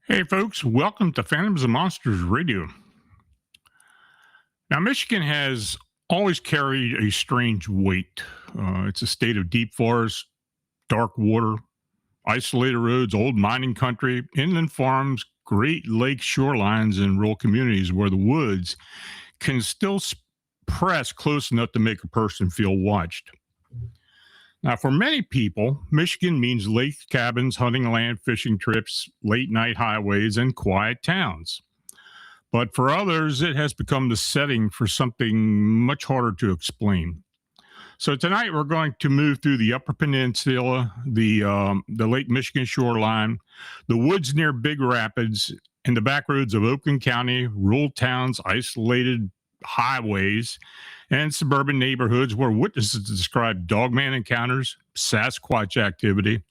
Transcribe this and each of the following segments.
Hey, folks, welcome to Phantoms and Monsters Radio. Now, Michigan has always carried a strange weight. It's a state of deep forest, dark water, isolated roads, old mining country, inland farms, Great Lake shorelines, and rural communities where the woods can still press close enough to make a person feel watched. Now, for many people, Michigan means lake cabins, hunting land, fishing trips, late night highways, and quiet towns. But for others, it has become the setting for something much harder to explain. So tonight we're going to move through the Upper Peninsula, the Lake Michigan shoreline, the woods near Big Rapids, and the back roads of Oakland County, rural towns, isolated highways, and suburban neighborhoods where witnesses describe dogman encounters, Sasquatch activity,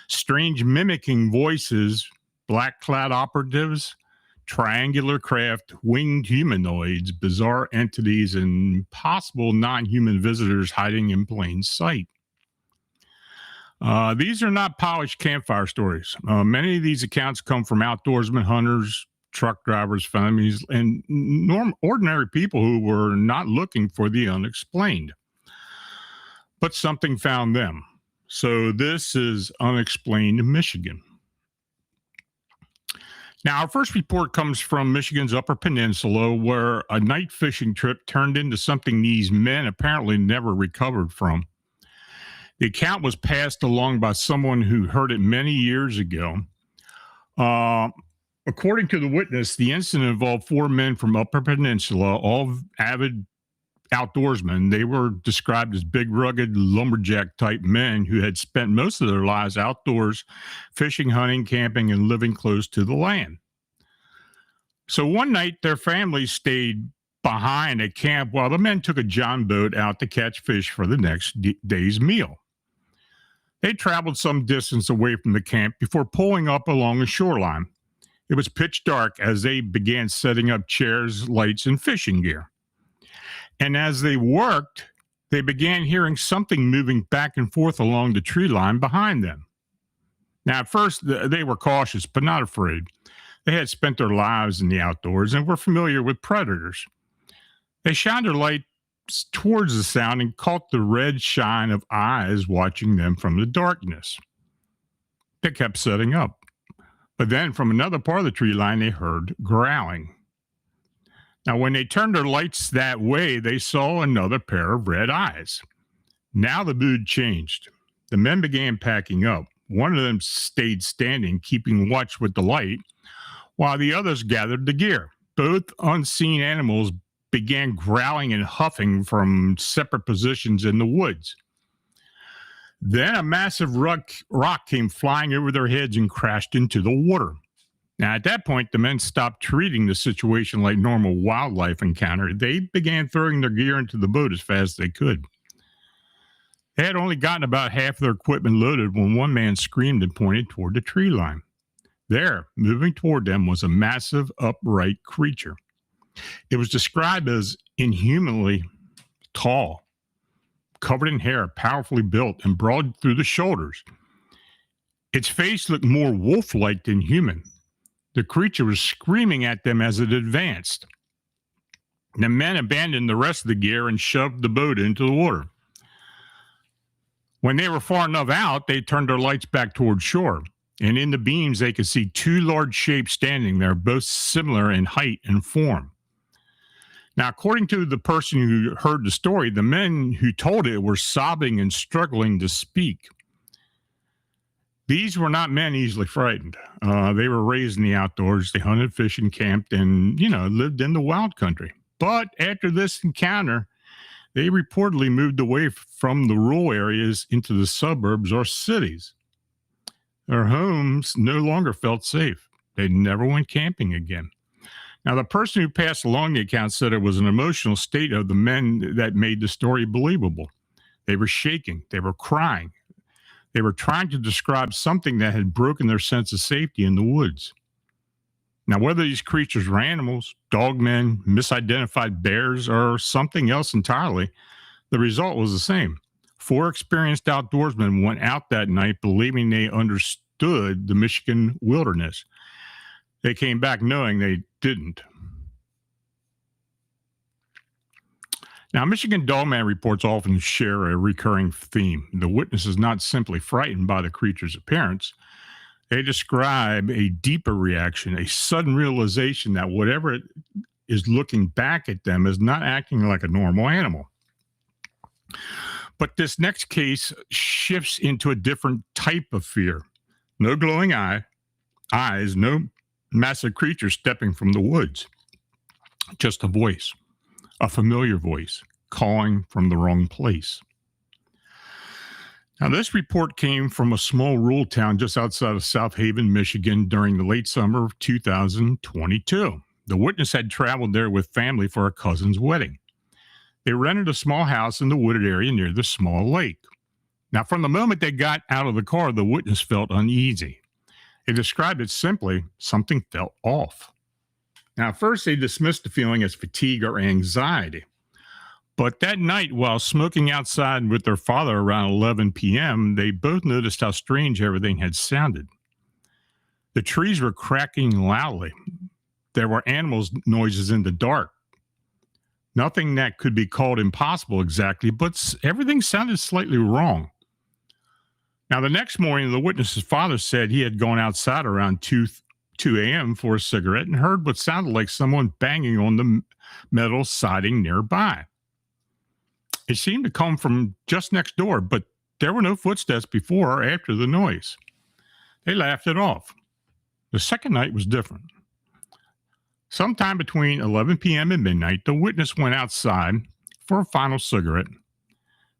strange mimicking voices, black-clad operatives, triangular craft, winged humanoids, bizarre entities, and possible non-human visitors hiding in plain sight. These are not polished campfire stories. Many of these accounts come from outdoorsmen, hunters, truck drivers, families, and ordinary people who were not looking for the unexplained. But something found them. So this is Unexplained Michigan. Now, our first report comes from Michigan's Upper Peninsula, where a night fishing trip turned into something these men apparently never recovered from. The account was passed along by someone who heard it many years ago. According to the witness, the incident involved four men from Upper Peninsula, all avid outdoorsmen. They were described as big, rugged, lumberjack-type men who had spent most of their lives outdoors, fishing, hunting, camping, and living close to the land. So one night, their families stayed behind at camp while the men took a john boat out to catch fish for the next day's meal. They traveled some distance away from the camp before pulling up along the shoreline. It was pitch dark as they began setting up chairs, lights, and fishing gear. And as they worked, they began hearing something moving back and forth along the tree line behind them. Now, at first, they were cautious, but not afraid. They had spent their lives in the outdoors and were familiar with predators. They shined their light towards the sound and caught the red shine of eyes watching them from the darkness. They kept setting up. But then from another part of the tree line, they heard growling. Now, when they turned their lights that way, they saw another pair of red eyes. Now the mood changed. The men began packing up. One of them stayed standing, keeping watch with the light, while the others gathered the gear. Both unseen animals began growling and huffing from separate positions in the woods. Then a massive rock came flying over their heads and crashed into the water. Now, at that point, the men stopped treating the situation like normal wildlife encounter. They began throwing their gear into the boat as fast as they could. They had only gotten about half their equipment loaded when one man screamed and pointed toward the tree line. There, moving toward them, was a massive, upright creature. It was described as inhumanly tall, covered in hair, powerfully built, and broad through the shoulders. Its face looked more wolf-like than human. The creature was screaming at them as it advanced. The men abandoned the rest of the gear and shoved the boat into the water. When they were far enough out, they turned their lights back toward shore, and in the beams they could see two large shapes standing there, both similar in height and form. Now, according to the person who heard the story, the men who told it were sobbing and struggling to speak. These were not men easily frightened. They were raised in the outdoors. They hunted, fished, and camped, and, lived in the wild country. But after this encounter, they reportedly moved away from the rural areas into the suburbs or cities. Their homes no longer felt safe. They never went camping again. Now, the person who passed along the account said it was an emotional state of the men that made the story believable. They were shaking. They were crying. They were trying to describe something that had broken their sense of safety in the woods. Now, whether these creatures were animals, dogmen, misidentified bears, or something else entirely, the result was the same. 4 experienced outdoorsmen went out that night believing they understood the Michigan wilderness. They came back knowing they didn't. Now, Michigan Dogman reports often share a recurring theme. The witness is not simply frightened by the creature's appearance. They describe a deeper reaction, a sudden realization that whatever it is looking back at them is not acting like a normal animal. But this next case shifts into a different type of fear. No glowing eyes, no massive creature stepping from the woods. Just a voice. A familiar voice calling from the wrong place. Now, this report came from a small rural town just outside of South Haven, Michigan, during the late summer of 2022. The witness had traveled there with family for a cousin's wedding. They rented a small house in the wooded area near the small lake. Now, from the moment they got out of the car, the witness felt uneasy. They described it simply, something felt off. Now, at first, they dismissed the feeling as fatigue or anxiety. But that night, while smoking outside with their father around 11 p.m., they both noticed how strange everything had sounded. The trees were cracking loudly. There were animals' noises in the dark. Nothing that could be called impossible exactly, but everything sounded slightly wrong. Now, the next morning, the witness's father said he had gone outside around 2 a.m. for a cigarette and heard what sounded like someone banging on the metal siding nearby. It seemed to come from just next door, but there were no footsteps before or after the noise. They laughed it off. The second night was different. Sometime between 11 p.m. and midnight, the witness went outside for a final cigarette.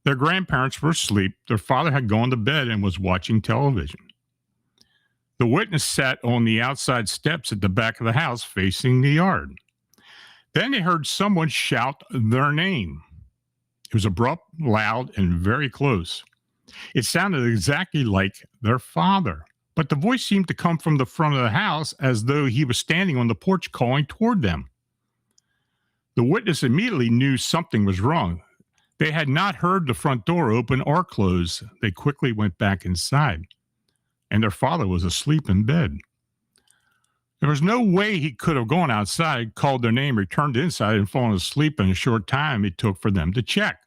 Their grandparents were asleep. Their father had gone to bed and was watching television. The witness sat on the outside steps at the back of the house facing the yard. Then they heard someone shout their name. It was abrupt, loud, and very close. It sounded exactly like their father, but the voice seemed to come from the front of the house as though he was standing on the porch calling toward them. The witness immediately knew something was wrong. They had not heard the front door open or close. They quickly went back inside, and their father was asleep in bed. There was no way he could have gone outside, called their name, returned inside, and fallen asleep in a short time it took for them to check.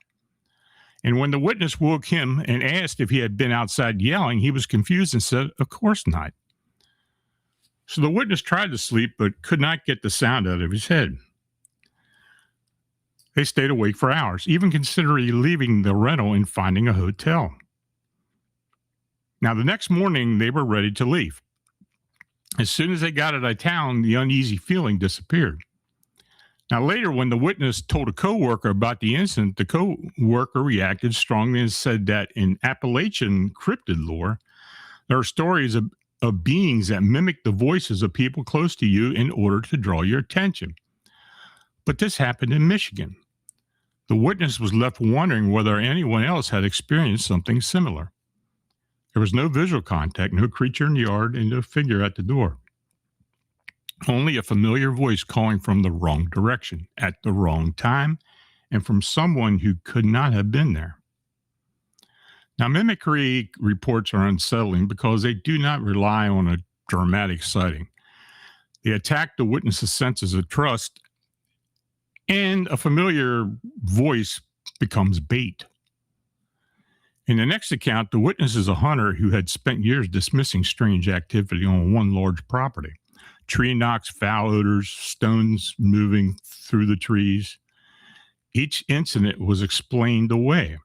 And when the witness woke him and asked if he had been outside yelling, he was confused and said, "Of course not." So the witness tried to sleep but could not get the sound out of his head. They stayed awake for hours, even considering leaving the rental and finding a hotel. Now, the next morning, they were ready to leave. As soon as they got out of town, the uneasy feeling disappeared. Now, later, when the witness told a coworker about the incident, the coworker reacted strongly and said that in Appalachian cryptid lore, there are stories of beings that mimic the voices of people close to you in order to draw your attention. But this happened in Michigan. The witness was left wondering whether anyone else had experienced something similar. There was no visual contact, no creature in the yard, and no figure at the door. Only a familiar voice calling from the wrong direction at the wrong time and from someone who could not have been there. Now, mimicry reports are unsettling because they do not rely on a dramatic sighting. They attack the witness's senses of trust, and a familiar voice becomes bait. In the next account, the witness is a hunter who had spent years dismissing strange activity on one large property. Tree knocks, foul odors, stones moving through the trees. Each incident was explained away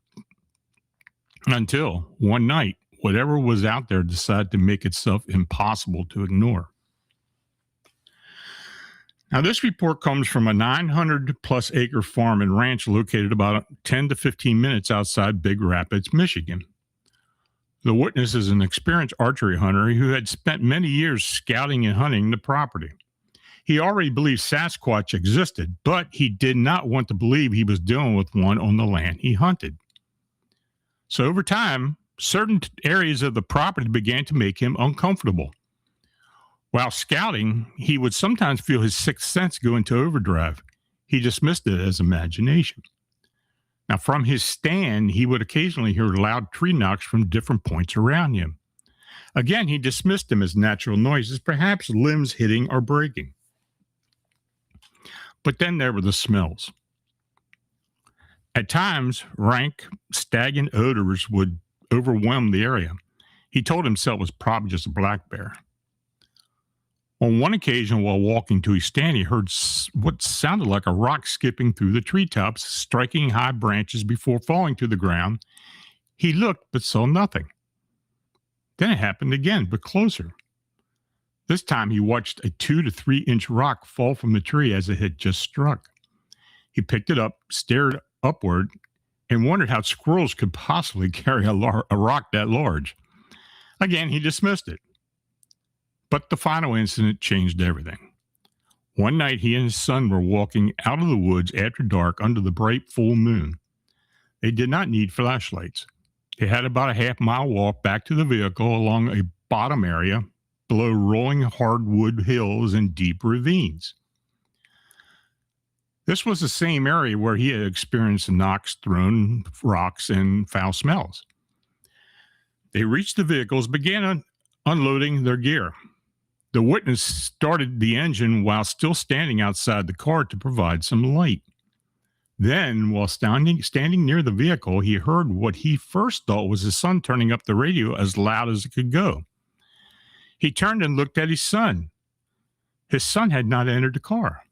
until one night, whatever was out there decided to make itself impossible to ignore. Now, this report comes from a 900-plus acre farm and ranch located about 10 to 15 minutes outside Big Rapids, Michigan. The witness is an experienced archery hunter who had spent many years scouting and hunting the property. He already believed Sasquatch existed, but he did not want to believe he was dealing with one on the land he hunted. So over time, certain areas of the property began to make him uncomfortable. While scouting, he would sometimes feel his sixth sense go into overdrive. He dismissed it as imagination. Now, from his stand, he would occasionally hear loud tree knocks from different points around him. Again, he dismissed them as natural noises, perhaps limbs hitting or breaking. But then there were the smells. At times, rank, stagnant odors would overwhelm the area. He told himself it was probably just a black bear. On one occasion, while walking to his stand, he heard what sounded like a rock skipping through the treetops, striking high branches before falling to the ground. He looked but saw nothing. Then it happened again, but closer. This time, he watched a 2 to 3 inch rock fall from the tree as it had just struck. He picked it up, stared upward, and wondered how squirrels could possibly carry a rock that large. Again, he dismissed it. But the final incident changed everything. One night, he and his son were walking out of the woods after dark under the bright full moon. They did not need flashlights. They had about a half-mile walk back to the vehicle along a bottom area below rolling hardwood hills and deep ravines. This was the same area where he had experienced knocks, thrown rocks, and foul smells. They reached the vehicles, began unloading their gear. The witness started the engine while still standing outside the car to provide some light. Then, while standing near the vehicle, he heard what he first thought was his son turning up the radio as loud as it could go. He turned and looked at his son. His son had not entered the car.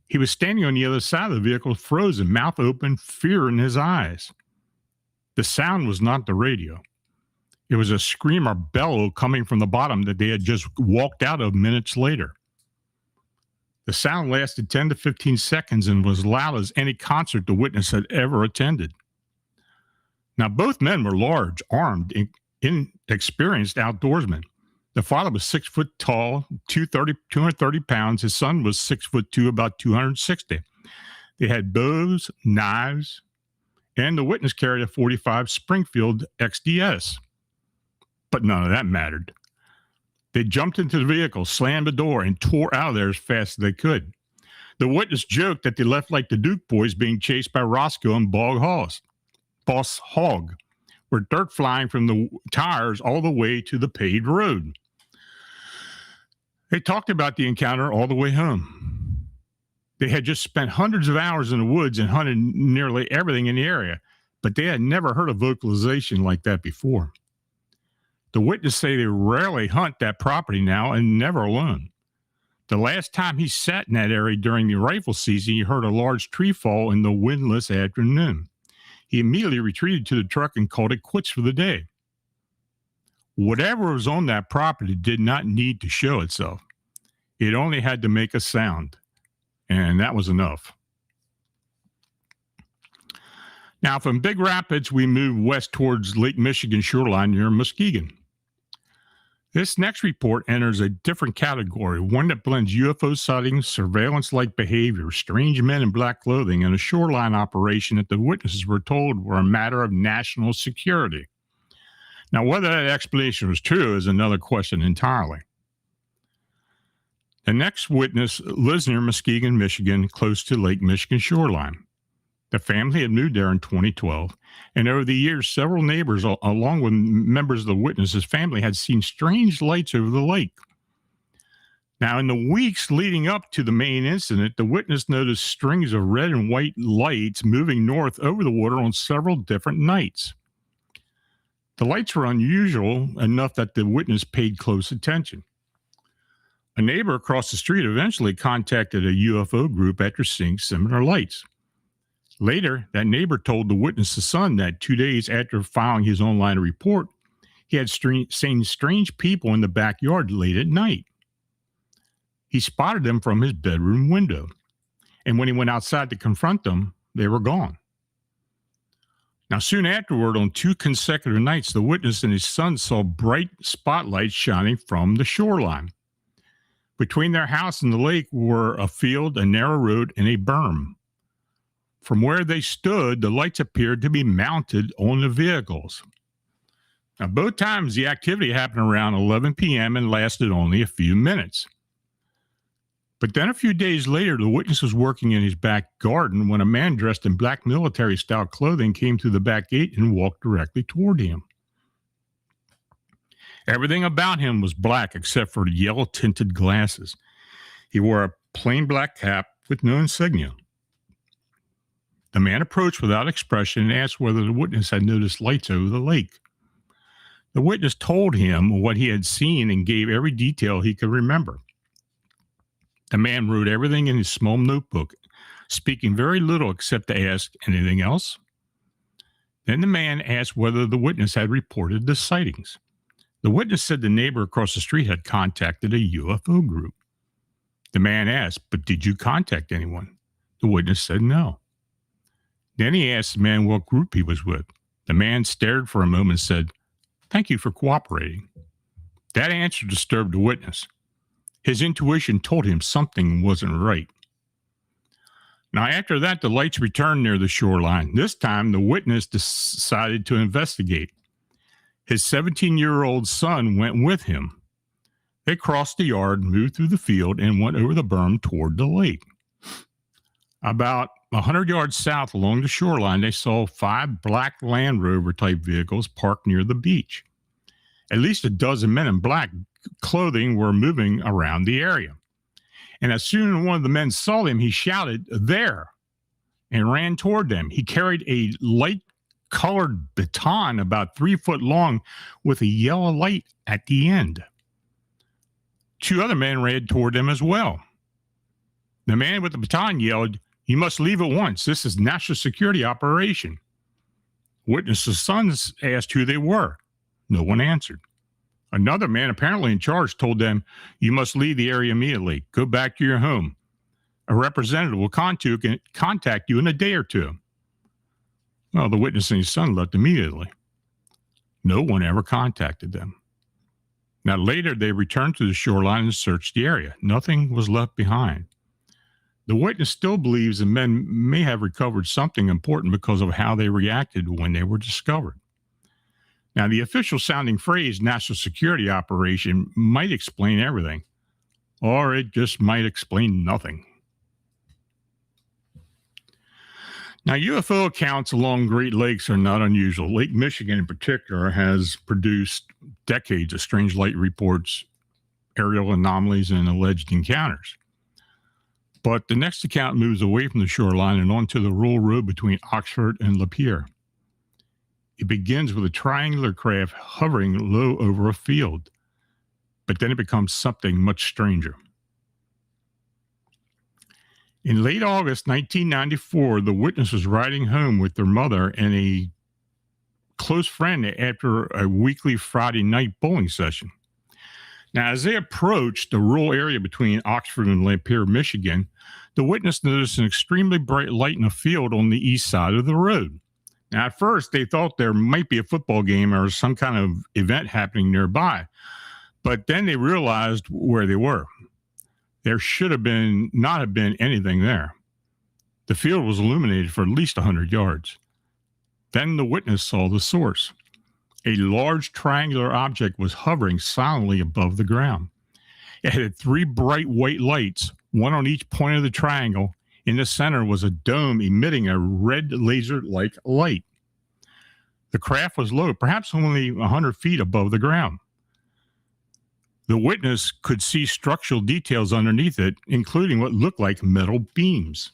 He was standing on the other side of the vehicle, frozen, mouth open, fear in his eyes. The sound was not the radio. It was a scream or bellow coming from the bottom that they had just walked out of minutes later. The sound lasted 10 to 15 seconds and was loud as any concert the witness had ever attended. Now, both men were large, armed, inexperienced outdoorsmen. The father was 6 foot tall, 230 pounds. His son was 6'2", about 260. They had bows, knives, and the witness carried a .45 Springfield XDS. But none of that mattered. They jumped into the vehicle, slammed the door, and tore out of there as fast as they could. The witness joked that they left like the Duke boys being chased by Roscoe and Boss Hogg, with dirt flying from the tires all the way to the paved road. They talked about the encounter all the way home. They had just spent hundreds of hours in the woods and hunted nearly everything in the area, but they had never heard a vocalization like that before. The witness say they rarely hunt that property now and never alone. The last time he sat in that area during the rifle season, he heard a large tree fall in the windless afternoon. He immediately retreated to the truck and called it quits for the day. Whatever was on that property did not need to show itself. It only had to make a sound, and that was enough. Now, from Big Rapids, we move west towards Lake Michigan shoreline near Muskegon. This next report enters a different category, one that blends UFO sightings, surveillance-like behavior, strange men in black clothing, and a shoreline operation that the witnesses were told were a matter of national security. Now, whether that explanation was true is another question entirely. The next witness lives near Muskegon, Michigan, close to Lake Michigan shoreline. The family had moved there in 2012, and over the years, several neighbors, along with members of the witnesses' family, had seen strange lights over the lake. Now, in the weeks leading up to the main incident, the witness noticed strings of red and white lights moving north over the water on several different nights. The lights were unusual enough that the witness paid close attention. A neighbor across the street eventually contacted a UFO group after seeing similar lights. Later, that neighbor told the witness's son that 2 days after filing his online report, he had seen strange people in the backyard late at night. He spotted them from his bedroom window, and when he went outside to confront them, they were gone. Now, soon afterward, on 2 consecutive nights, the witness and his son saw bright spotlights shining from the shoreline. Between their house and the lake were a field, a narrow road, and a berm. From where they stood, the lights appeared to be mounted on the vehicles. Now, both times the activity happened around 11 p.m. and lasted only a few minutes. But then a few days later, the witness was working in his back garden when a man dressed in black military-style clothing came through the back gate and walked directly toward him. Everything about him was black except for yellow-tinted glasses. He wore a plain black cap with no insignia. The man approached without expression and asked whether the witness had noticed lights over the lake. The witness told him what he had seen and gave every detail he could remember. The man wrote everything in his small notebook, speaking very little except to ask, "Anything else?" Then the man asked whether the witness had reported the sightings. The witness said the neighbor across the street had contacted a UFO group. The man asked, "But did you contact anyone?" The witness said no. Then he asked the man what group he was with. The man stared for a moment and said, "Thank you for cooperating." That answer disturbed the witness. His intuition told him something wasn't right. Now, after that, the lights returned near the shoreline. This time, the witness decided to investigate. His 17-year-old son went with him. They crossed the yard, moved through the field, and went over the berm toward the lake. About 100 yards south along the shoreline, they saw 5 black Land Rover-type vehicles parked near the beach. At least a dozen men in black clothing were moving around the area. And as soon as one of the men saw them, he shouted, "There!" and ran toward them. He carried a light-colored baton about 3 foot long with a yellow light at the end. 2 other men ran toward them as well. The man with the baton yelled, "You must leave at once. This is national security operation." Witnesses' sons asked who they were. No one answered. Another man, apparently in charge, told them, "You must leave the area immediately. Go back to your home. A representative will contact you in a day or 2. Well, the witness and his son left immediately. No one ever contacted them. Now, later, they returned to the shoreline and searched the area. Nothing was left behind. The witness still believes the men may have recovered something important because of how they reacted when they were discovered. Now, the official sounding phrase, national security operation, might explain everything, or it just might explain nothing. Now, UFO accounts along Great Lakes are not unusual. Lake Michigan, in particular, has produced decades of strange light reports, aerial anomalies, and alleged encounters. But the next account moves away from the shoreline and onto the rural road between Oxford and Lapeer. It begins with a triangular craft hovering low over a field, but then it becomes something much stranger. In late August 1994, the witness was riding home with their mother and a close friend after a weekly Friday night bowling session. Now, as they approached the rural area between Oxford and Lapeer, Michigan, the witness noticed an extremely bright light in a field on the east side of the road. Now, at first, they thought there might be a football game or some kind of event happening nearby, but then they realized where they were. There should have not have been anything there. The field was illuminated for at least 100 yards. Then the witness saw the source. A large triangular object was hovering silently above the ground. It had 3 bright white lights, one on each point of the triangle. In the center was a dome emitting a red laser-like light. The craft was low, perhaps only 100 feet above the ground. The witness could see structural details underneath it, including what looked like metal beams.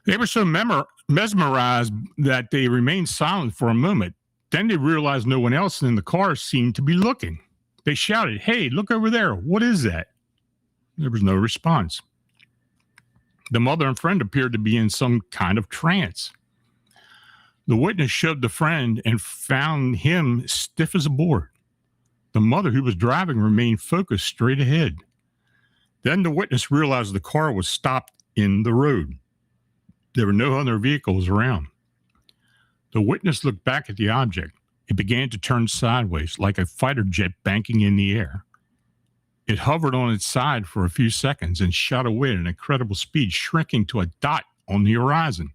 They were so mesmerized that they remained silent for a moment. Then they realized no one else in the car seemed to be looking. They shouted, "Hey, look over there. What is that?" There was no response. The mother and friend appeared to be in some kind of trance. The witness shoved the friend and found him stiff as a board. The mother, who was driving, remained focused straight ahead. Then the witness realized the car was stopped in the road. There were no other vehicles around. The witness looked back at the object. It began to turn sideways, like a fighter jet banking in the air. It hovered on its side for a few seconds and shot away at an incredible speed, shrinking to a dot on the horizon.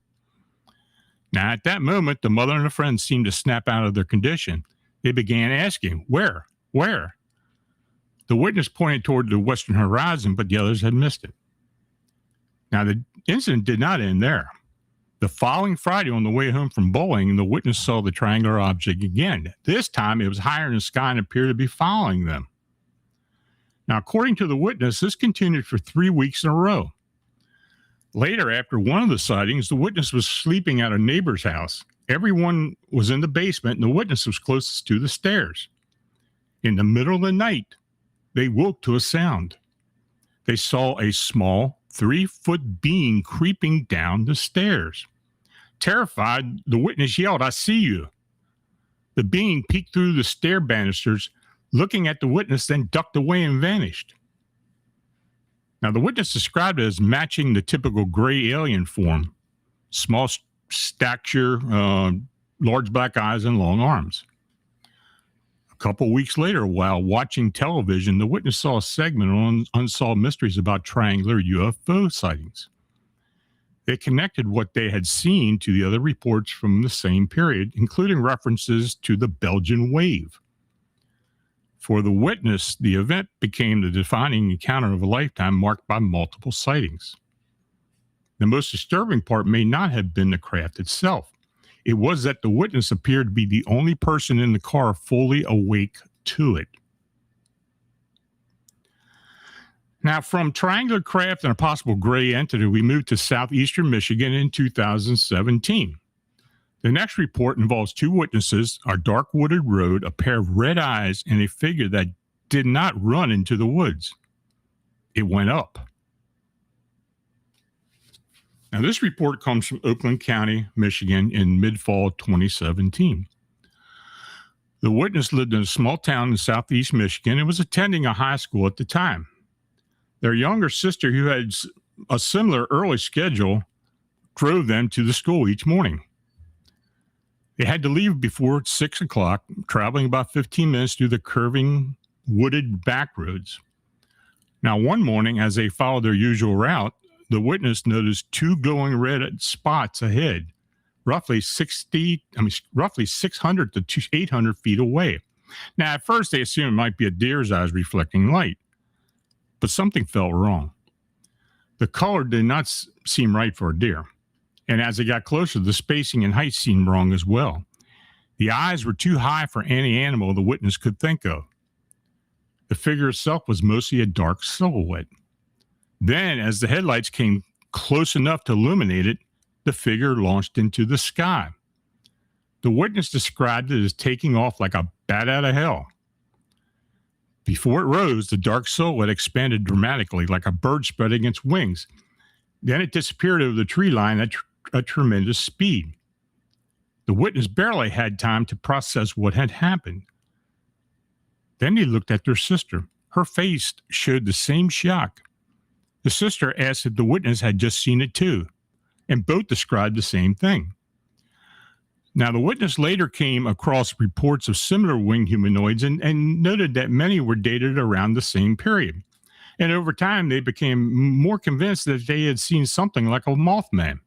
Now, at that moment, the mother and the friend seemed to snap out of their condition. They began asking, "Where? Where?" The witness pointed toward the western horizon, but the others had missed it. Now, the incident did not end there. The following Friday, on the way home from bowling, the witness saw the triangular object again. This time, it was higher in the sky and appeared to be following them. Now, according to the witness, this continued for 3 weeks in a row. Later, after one of the sightings, the witness was sleeping at a neighbor's house. Everyone was in the basement, and the witness was closest to the stairs. In the middle of the night, they woke to a sound. They saw a small 3-foot being creeping down the stairs. Terrified, the witness yelled, "I see you." The being peeked through the stair banisters, looking at the witness, then ducked away and vanished. Now, the witness described it as matching the typical gray alien form: small stature, large black eyes, and long arms. A couple weeks later, while watching television, the witness saw a segment on Unsolved Mysteries about triangular UFO sightings. They connected what they had seen to the other reports from the same period, including references to the Belgian wave. For the witness, the event became the defining encounter of a lifetime, marked by multiple sightings. The most disturbing part may not have been the craft itself. It was that the witness appeared to be the only person in the car fully awake to it. Now, from triangular craft and a possible gray entity, we moved to southeastern Michigan in 2017. The next report involves 2 witnesses, a dark wooded road, a pair of red eyes, and a figure that did not run into the woods. It went up. Now, this report comes from Oakland County, Michigan in mid-fall 2017. The witness lived in a small town in southeast Michigan and was attending a high school at the time. Their younger sister, who had a similar early schedule, drove them to the school each morning. They had to leave before 6 o'clock, traveling about 15 minutes through the curving, wooded back roads. Now, one morning, as they followed their usual route, the witness noticed 2 glowing red spots ahead, roughly 600 to 800 feet away. Now, at first, they assumed it might be a deer's eyes reflecting light, but something felt wrong. The color did not seem right for a deer, and as they got closer, the spacing and height seemed wrong as well. The eyes were too high for any animal the witness could think of. The figure itself was mostly a dark silhouette. Then, as the headlights came close enough to illuminate it, the figure launched into the sky. The witness described it as taking off like a bat out of hell. Before it rose, the dark silhouette expanded dramatically like a bird spreading its wings. Then it disappeared over the tree line at a tremendous speed. The witness barely had time to process what had happened. Then he looked at their sister. Her face showed the same shock. The sister asked if the witness had just seen it too, and both described the same thing. Now, the witness later came across reports of similar winged humanoids and noted that many were dated around the same period. And over time, they became more convinced that they had seen something like a Mothman.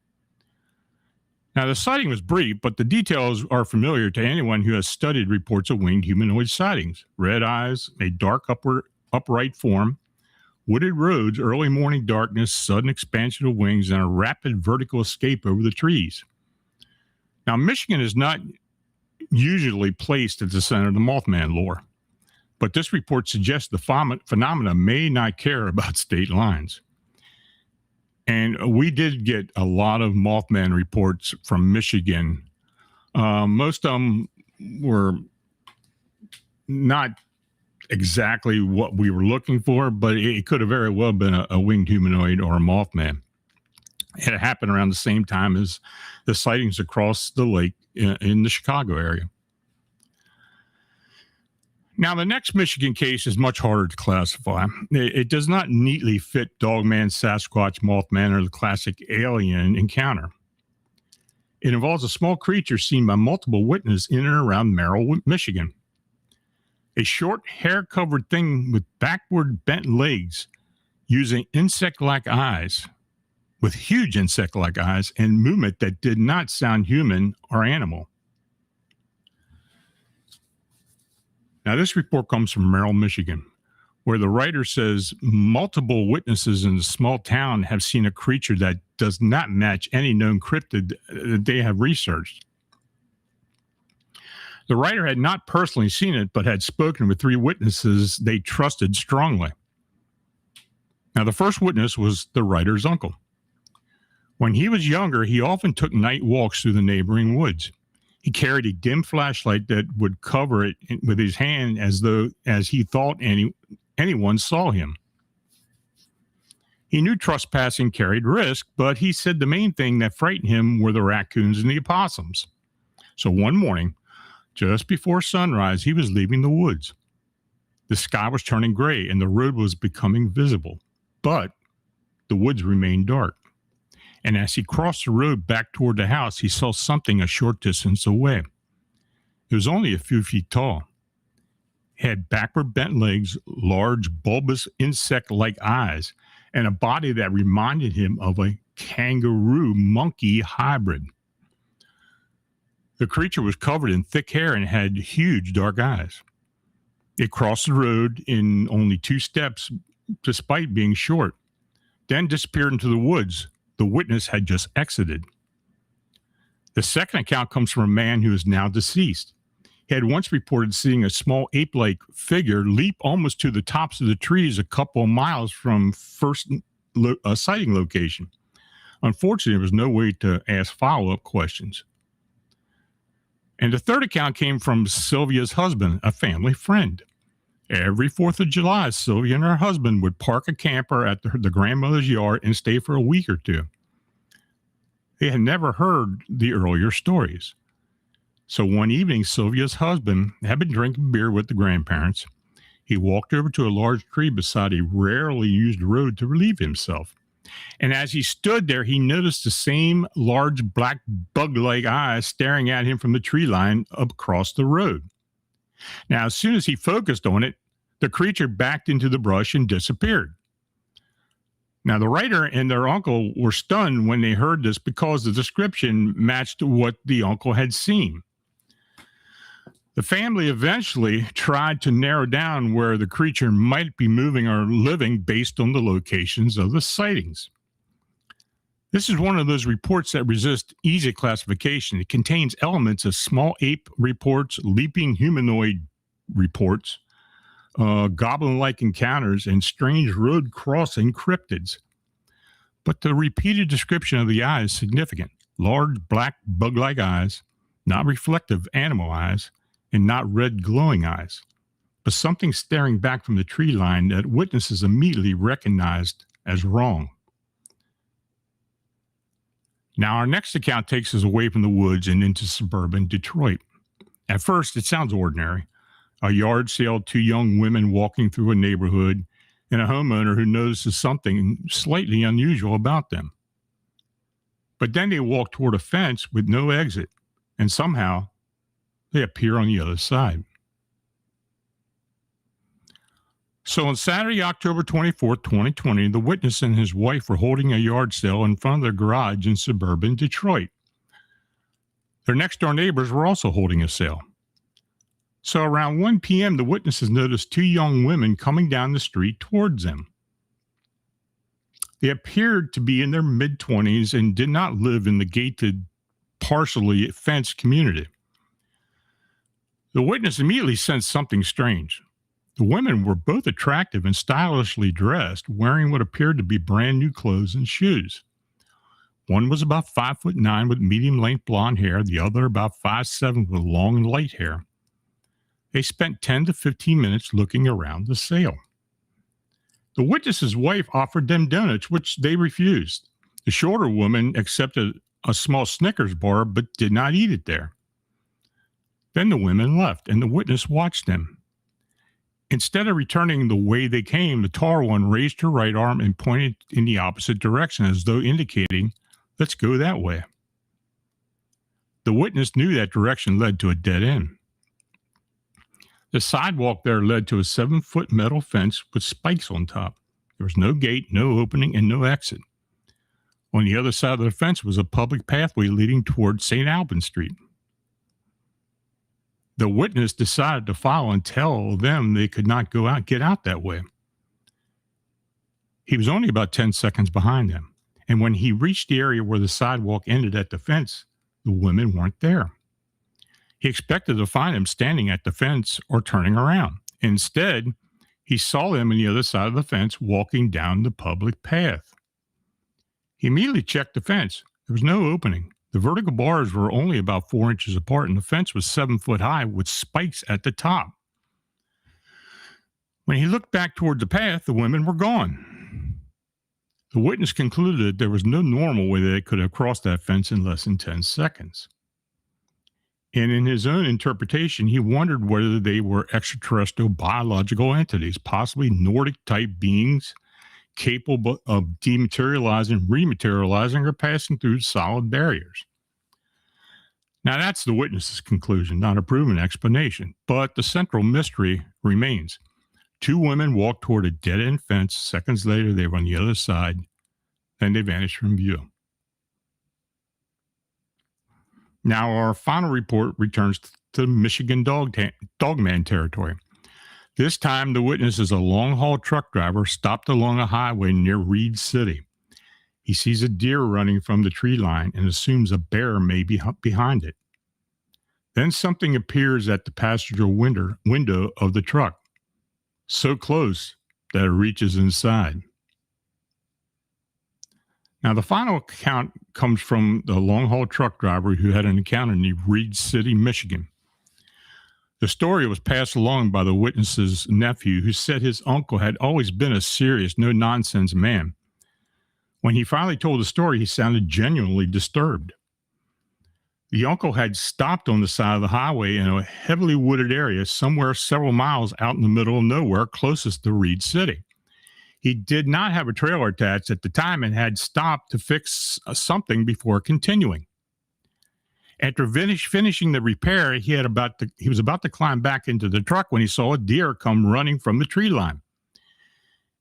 Now, the sighting was brief, but the details are familiar to anyone who has studied reports of winged humanoid sightings. Red eyes, a dark upright form, wooded roads, early morning darkness, sudden expansion of wings, and a rapid vertical escape over the trees. Now, Michigan is not usually placed at the center of the Mothman lore, but this report suggests the phenomena may not care about state lines. And we did get a lot of Mothman reports from Michigan. Most of them were not exactly what we were looking for, but it could have very well been a winged humanoid or a Mothman. And it happened around the same time as the sightings across the lake in the Chicago area. Now, the next Michigan case is much harder to classify. It does not neatly fit Dogman, Sasquatch, Mothman, or the classic alien encounter. It involves a small creature seen by multiple witnesses in and around Merrill, Michigan. A short, hair-covered thing with backward bent legs using insect-like eyes, with huge insect-like eyes and movement that did not sound human or animal. Now, this report comes from Merrill, Michigan, where the writer says multiple witnesses in the small town have seen a creature that does not match any known cryptid that they have researched. The writer had not personally seen it, but had spoken with 3 witnesses they trusted strongly. Now, the first witness was the writer's uncle. When he was younger, he often took night walks through the neighboring woods. He carried a dim flashlight that would cover it with his hand as he thought anyone saw him. He knew trespassing carried risk, but he said the main thing that frightened him were the raccoons and the opossums. So one morning, just before sunrise, he was leaving the woods. The sky was turning gray and the road was becoming visible, but the woods remained dark. And as he crossed the road back toward the house, he saw something a short distance away. It was only a few feet tall. It had backward bent legs, large, bulbous insect-like eyes, and a body that reminded him of a kangaroo-monkey hybrid. The creature was covered in thick hair and had huge dark eyes. It crossed the road in only 2 steps, despite being short, then disappeared into the woods. The witness had just exited. The second account comes from a man who is now deceased. He had once reported seeing a small ape-like figure leap almost to the tops of the trees a couple of miles from first sighting location. Unfortunately, there was no way to ask follow-up questions. And the third account came from Sylvia's husband, a family friend. Every 4th of July, Sylvia and her husband would park a camper at the grandmother's yard and stay for a week or 2. They had never heard the earlier stories. So one evening, Sylvia's husband had been drinking beer with the grandparents. He walked over to a large tree beside a rarely used road to relieve himself. And as he stood there, he noticed the same large black bug-like eyes staring at him from the tree line across the road. Now, as soon as he focused on it, the creature backed into the brush and disappeared. Now, the writer and their uncle were stunned when they heard this because the description matched what the uncle had seen. The family eventually tried to narrow down where the creature might be moving or living based on the locations of the sightings. This is one of those reports that resist easy classification. It contains elements of small ape reports, leaping humanoid reports, goblin-like encounters, and strange road-crossing cryptids. But the repeated description of the eye is significant. Large, black, bug-like eyes, not reflective animal eyes, and not red glowing eyes. but something staring back from the tree line that witnesses immediately recognized as wrong. Now, our next account takes us away from the woods and into suburban Detroit. At first, it sounds ordinary. A yard sale, two young women walking through a neighborhood, and a homeowner who notices something slightly unusual about them. But then they walk toward a fence with no exit, and somehow they appear on the other side. So on Saturday, October 24th, 2020, the witness and his wife were holding a yard sale in front of their garage in suburban Detroit. Their next-door neighbors were also holding a sale. So around 1 p.m., the witnesses noticed two young women coming down the street towards them. They appeared to be in their mid-20s and did not live in the gated, partially fenced community. The witness immediately sensed something strange. The women were both attractive and stylishly dressed, wearing what appeared to be brand new clothes and shoes. One was about 5'9" with medium-length blonde hair, the other about 5'7" with long and light hair. They spent 10 to 15 minutes looking around the sale. The witness's wife offered them donuts, which they refused. The shorter woman accepted a small Snickers bar, but did not eat it there. Then the women left, and the witness watched them. Instead of returning the way they came, the taller one raised her right arm and pointed in the opposite direction, as though indicating, "Let's go that way." The witness knew that direction led to a dead end. The sidewalk there led to a 7-foot metal fence with spikes on top. There was no gate, no opening, and no exit. On the other side of the fence was a public pathway leading toward St. Albans Street. The witness decided to follow and tell them they could not get out that way. He was only about 10 seconds behind them, and when he reached the area where the sidewalk ended at the fence, the women weren't there. He expected to find them standing at the fence or turning around. Instead, he saw them on the other side of the fence walking down the public path. He immediately checked the fence. There was no opening. The vertical bars were only about 4 inches apart, and the fence was 7 foot high with spikes at the top. When he looked back toward the path, the women were gone. The witness concluded that there was no normal way they could have crossed that fence in less than 10 seconds. And in his own interpretation, he wondered whether they were extraterrestrial biological entities, possibly Nordic-type beings capable of dematerializing, rematerializing, or passing through solid barriers. Now, that's the witness's conclusion, not a proven explanation, but the central mystery remains. Two women walked toward a dead-end fence. Seconds later, they were on the other side, then they vanished from view. Now, our final report returns to Michigan Dogman territory. This time, the witness is a long-haul truck driver stopped along a highway near Reed City. He sees a deer running from the tree line and assumes a bear may be behind it. Then something appears at the passenger window of the truck, so close that it reaches inside. Now, the final account comes from the long-haul truck driver who had an encounter in Reed City, Michigan. The story was passed along by the witness's nephew, who said his uncle had always been a serious, no-nonsense man. When he finally told the story, he sounded genuinely disturbed. The uncle had stopped on the side of the highway in a heavily wooded area somewhere several miles out in the middle of nowhere closest to Reed City. He did not have a trailer attached at the time and had stopped to fix something before continuing. After finishing the repair, he was about to climb back into the truck when he saw a deer come running from the tree line.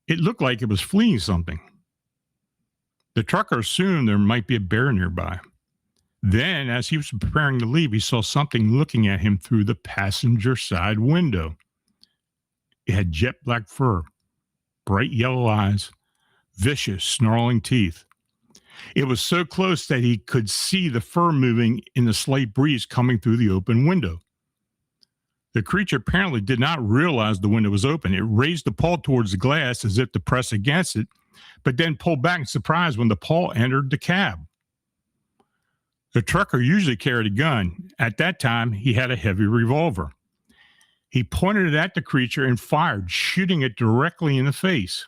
It looked like it was fleeing something. The trucker assumed there might be a bear nearby. Then, as he was preparing to leave, he saw something looking at him through the passenger side window. It had jet black fur, bright yellow eyes, vicious, snarling teeth. It was so close that he could see the fur moving in the slight breeze coming through the open window. The creature apparently did not realize the window was open. It raised the paw towards the glass as if to press against it, but then pulled back in surprise when the paw entered the cab. The trucker usually carried a gun. At that time, he had a heavy revolver. He pointed it at the creature and fired, shooting it directly in the face.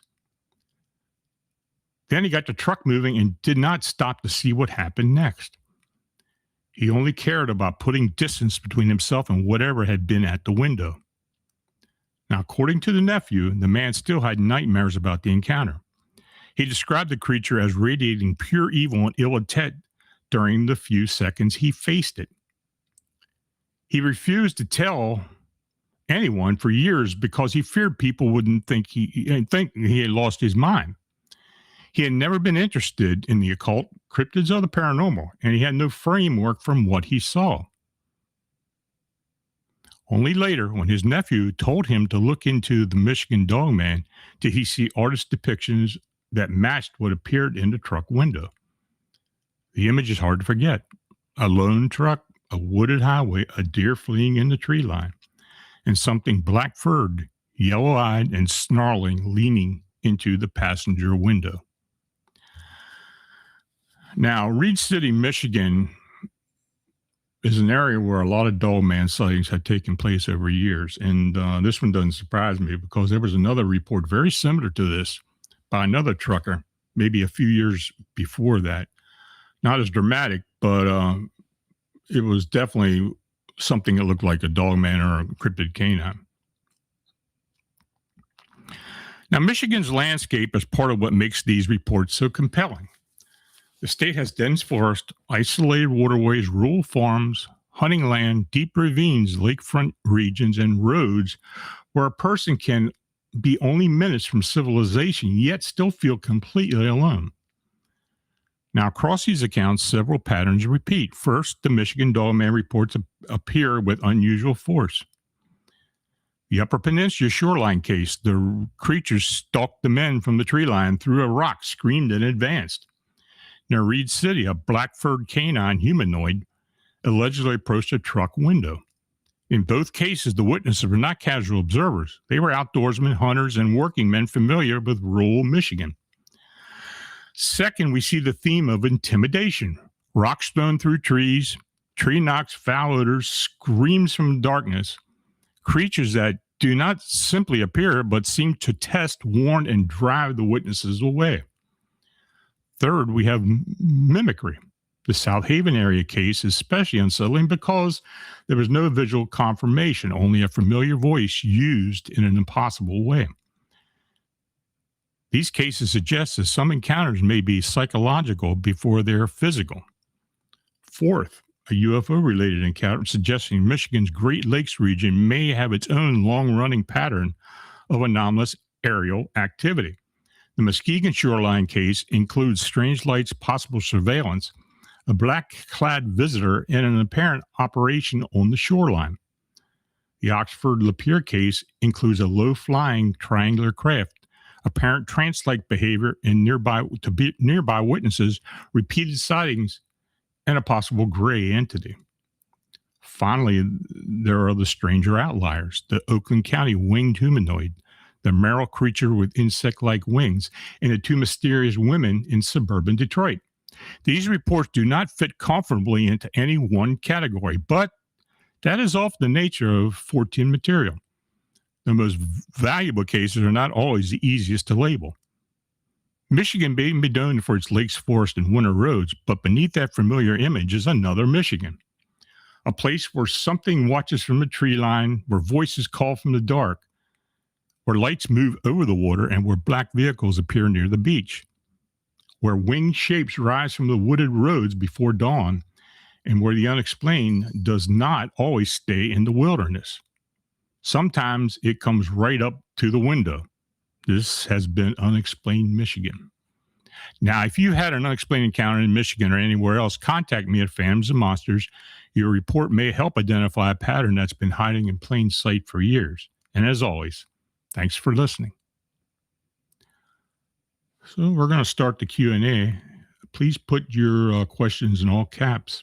Then he got the truck moving and did not stop to see what happened next. He only cared about putting distance between himself and whatever had been at the window. Now, according to the nephew, the man still had nightmares about the encounter. He described the creature as radiating pure evil and ill intent during the few seconds he faced it. He refused to tell anyone for years because he feared people wouldn't think he had lost his mind. He had never been interested in the occult, cryptids, or the paranormal, and he had no framework from what he saw. Only later, when his nephew told him to look into the Michigan Dogman, did he see artist depictions that matched what appeared in the truck window. The image is hard to forget. A lone truck, a wooded highway, a deer fleeing in the tree line, and something black-furred, yellow-eyed, and snarling leaning into the passenger window. Now, Reed City, Michigan is an area where a lot of dogman sightings have taken place over years. And this one doesn't surprise me because there was another report very similar to this by another trucker, maybe a few years before that. Not as dramatic, but it was definitely something that looked like a dogman or a cryptid canine. Now, Michigan's landscape is part of what makes these reports so compelling. The state has dense forest, isolated waterways, rural farms, hunting land, deep ravines, lakefront regions, and roads where a person can be only minutes from civilization, yet still feel completely alone. Now, across these accounts, several patterns repeat. First, the Michigan Dogman reports appear with unusual force. The Upper Peninsula shoreline case, the creatures stalked the men from the tree line, threw a rock, screamed, and advanced. Near Reed City, a black-furred canine humanoid allegedly approached a truck window. In both cases, the witnesses were not casual observers. They were outdoorsmen, hunters, and working men familiar with rural Michigan. Second, we see the theme of intimidation. Rocks thrown through trees, tree knocks, foul odors, screams from darkness. Creatures that do not simply appear, but seem to test, warn, and drive the witnesses away. Third, we have mimicry. The South Haven area case is especially unsettling because there was no visual confirmation, only a familiar voice used in an impossible way. These cases suggest that some encounters may be psychological before they're physical. Fourth, a UFO-related encounter suggesting Michigan's Great Lakes region may have its own long-running pattern of anomalous aerial activity. The Muskegon shoreline case includes strange lights, possible surveillance, a black-clad visitor, and an apparent operation on the shoreline. The Oxford and Lapeer case includes a low-flying triangular craft, apparent trance-like behavior in nearby witnesses, repeated sightings, and a possible gray entity. Finally, there are the stranger outliers, the Oakland County winged humanoid, the Merrill creature with insect-like wings, and the two mysterious women in suburban Detroit. These reports do not fit comfortably into any one category, but that is often the nature of 14 material. The most valuable cases are not always the easiest to label. Michigan may be known for its lakes, forests, and winter roads, but beneath that familiar image is another Michigan, a place where something watches from the tree line, where voices call from the dark, where lights move over the water, and where black vehicles appear near the beach, where winged shapes rise from the wooded roads before dawn, and where the unexplained does not always stay in the wilderness. Sometimes it comes right up to the window. This has been Unexplained Michigan. Now, if you had an unexplained encounter in Michigan or anywhere else, contact me at Phantoms and Monsters. Your report may help identify a pattern that's been hiding in plain sight for years. And as always, thanks for listening. So we're going to start the Q&A. Please put your questions in all caps.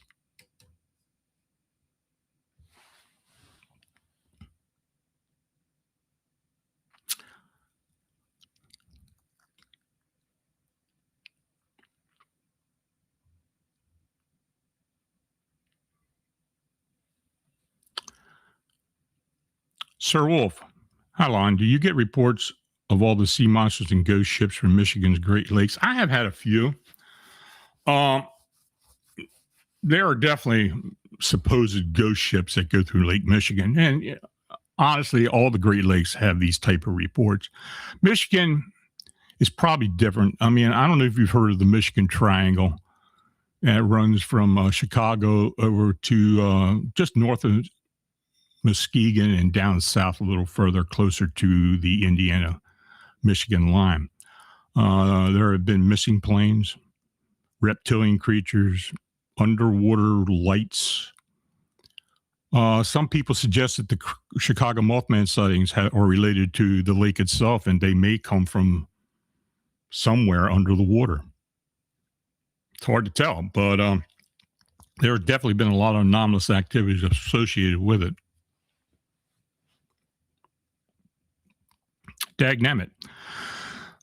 Sir Wolf, hi Lon, do you get reports of all the sea monsters and ghost ships from Michigan's Great Lakes? I have had a few. Um, there are definitely supposed ghost ships that go through Lake Michigan, and honestly, all the Great Lakes have these type of reports. Michigan is probably different. I mean, I don't know if you've heard of the Michigan Triangle. It runs from Chicago over to just north of Muskegon and down south a little further, closer to the Indiana-Michigan line. There have been missing planes, reptilian creatures, underwater lights. Some people suggest that the Chicago Mothman sightings are related to the lake itself, and they may come from somewhere under the water. It's hard to tell, but there have definitely been a lot of anomalous activities associated with it. Dagnammit.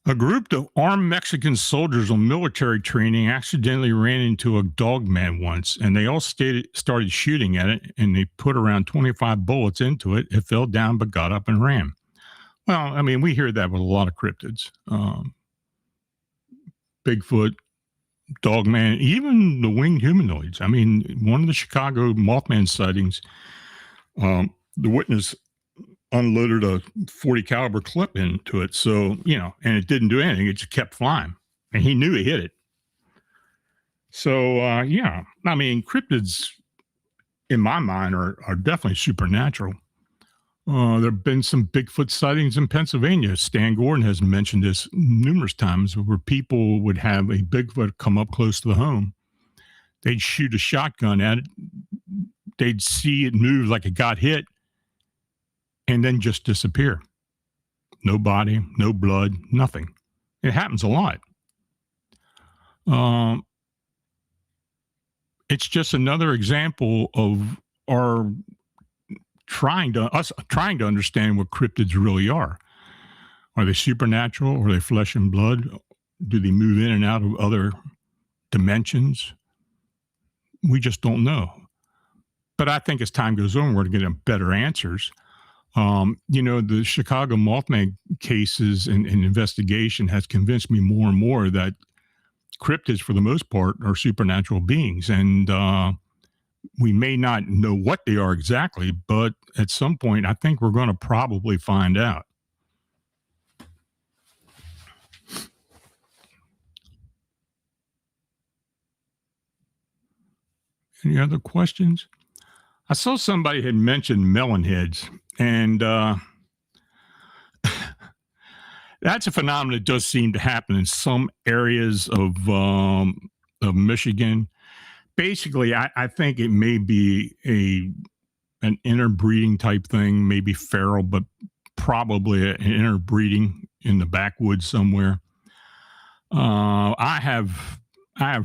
A group of armed Mexican soldiers on military training accidentally ran into a dogman once, and they all started shooting at it, and they put around 25 bullets into it. It fell down but got up and ran. Well, I mean, we hear that with a lot of cryptids. Bigfoot, dogman, even the winged humanoids. I mean, one of the Chicago Mothman sightings, the witness unloaded a 40 caliber clip into it. So, and it didn't do anything. It just kept flying, and he knew he hit it. So, I mean, cryptids in my mind are definitely supernatural. There have been some Bigfoot sightings in Pennsylvania. Stan Gordon has mentioned this numerous times, where people would have a Bigfoot come up close to the home. They'd shoot a shotgun at it. They'd see it move like it got hit, and then just disappear. No body, no blood, nothing. It happens a lot. It's just another example of us trying to understand what cryptids really are. Are they supernatural? Are they flesh and blood? Do they move in and out of other dimensions? We just don't know. But I think as time goes on, we're getting better answers. The Chicago Mothman cases and investigation has convinced me more and more that cryptids, for the most part, are supernatural beings. And we may not know what they are exactly, but at some point, I think we're going to probably find out. Any other questions? I saw somebody had mentioned melon heads, and that's a phenomenon that does seem to happen in some areas of Michigan. Basically, I think it may be an interbreeding type thing, maybe feral, but probably an interbreeding in the backwoods somewhere. I have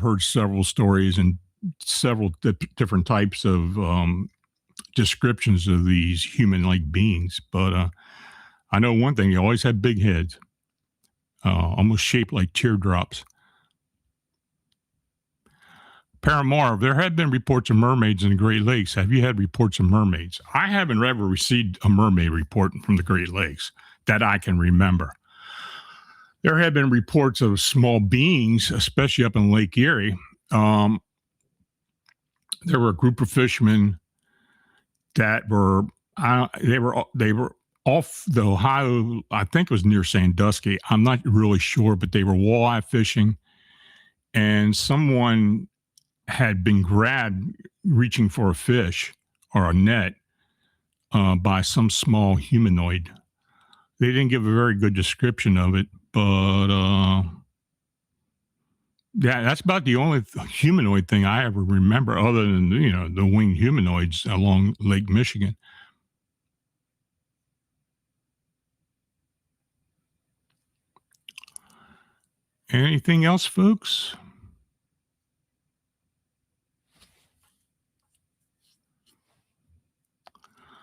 heard several stories and several different types of descriptions of these human-like beings, but I know one thing: they always have big heads, almost shaped like teardrops. Paramore, there have been reports of mermaids in the Great Lakes. Have you had reports of mermaids? I haven't ever received a mermaid report from the Great Lakes that I can remember. There have been reports of small beings, especially up in Lake Erie. There were a group of fishermen that were off the Ohio. I think it was near Sandusky. I'm not really sure, but they were walleye fishing, and someone had been grabbed reaching for a fish or a net by some small humanoid. They didn't give a very good description of it, but that's about the only humanoid thing I ever remember, other than the winged humanoids along Lake Michigan. Anything else, folks?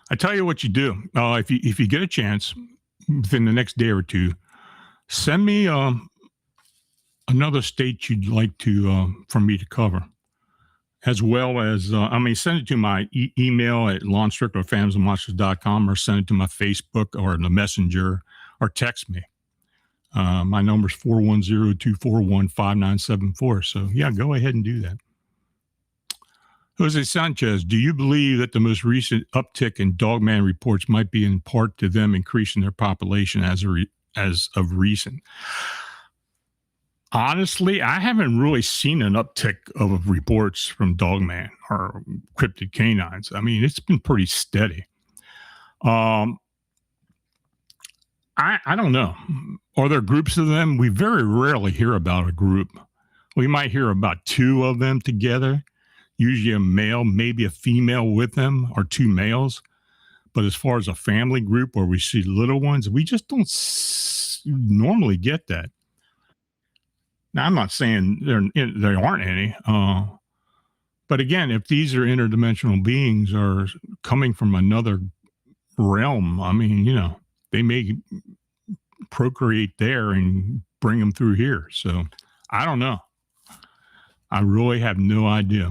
I tell you what you do. If you get a chance within the next day or two, send me another state you'd like to for me to cover. as well as, send it to my email at lonstricklerfamsandmonsters.com, or send it to my Facebook or the messenger, or text me. My number is 410-241-5974. So yeah, go ahead and do that. Jose Sanchez, do you believe that the most recent uptick in Dogman reports might be in part to them increasing their population as of recent? Honestly, I haven't really seen an uptick of reports from Dogman or cryptid canines. I mean, it's been pretty steady. I don't know. Are there groups of them? We very rarely hear about a group. We might hear about two of them together, usually a male, maybe a female with them, or two males. But as far as a family group where we see little ones, we just don't normally get that. Now, I'm not saying there aren't any. But again, if these are interdimensional beings or coming from another realm, I mean, they may procreate there and bring them through here. So I don't know. I really have no idea.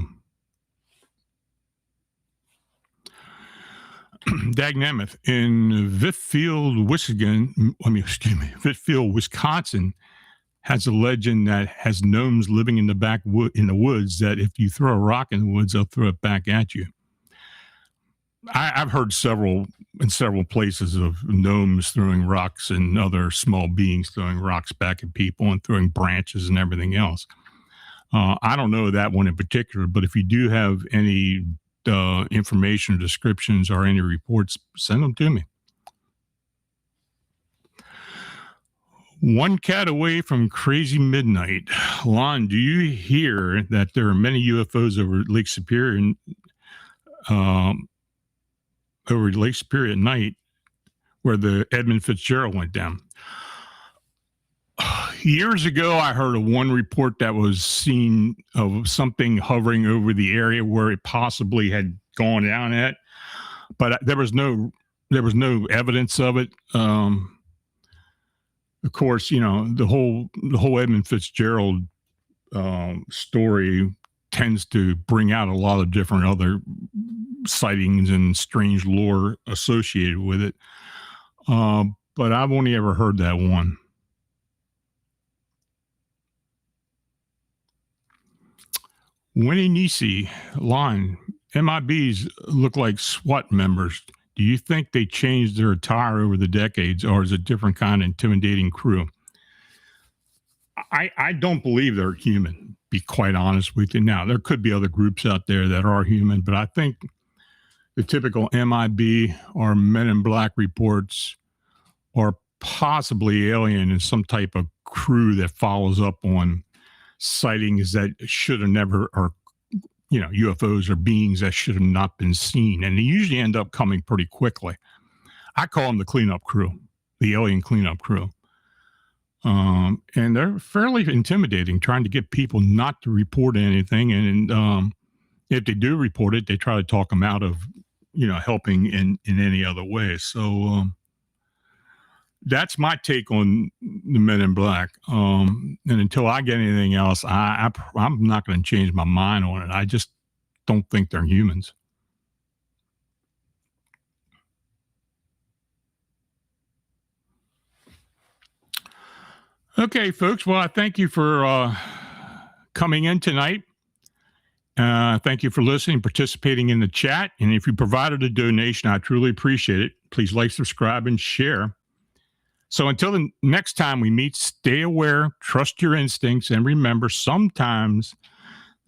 Dagnammith, in Whitfield, Wisconsin, has a legend that has gnomes living in the in the woods, that if you throw a rock in the woods, they'll throw it back at you. I've heard in several places of gnomes throwing rocks and other small beings throwing rocks back at people and throwing branches and everything else. I don't know that one in particular, but if you do have any information or descriptions or any reports, send them to me. One cat away from crazy midnight. Lon, do you hear that there are many UFOs over Lake Superior at night, where the Edmund Fitzgerald went down? Years ago, I heard of one report that was seen of something hovering over the area where it possibly had gone down at, but there was no evidence of it. Of course, the whole Edmund Fitzgerald story tends to bring out a lot of different other sightings and strange lore associated with it. But I've only ever heard that one. Winnie Nisi, Lon, MIBs look like SWAT members. Do you think they changed their attire over the decades, or is it a different kind of intimidating crew? I don't believe they're human, be quite honest with you. Now, there could be other groups out there that are human, but I think the typical MIB or Men in Black reports are possibly alien and some type of crew that follows up on sightings that should have never, or UFOs or beings that should have not been seen, and they usually end up coming pretty quickly. I call them the cleanup crew, the alien cleanup crew, and they're fairly intimidating, trying to get people not to report anything, and if they do report it, they try to talk them out of helping in any other way. So that's my take on the Men in Black. And until I get anything else, I'm not going to change my mind on it. I just don't think they're humans. Okay, folks. Well, I thank you for coming in tonight. Thank you for listening, participating in the chat. And if you provided a donation, I truly appreciate it. Please like, subscribe, and share. So until the next time we meet, stay aware, trust your instincts, and remember, sometimes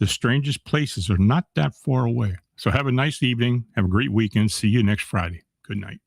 the strangest places are not that far away. So have a nice evening. Have a great weekend. See you next Friday. Good night.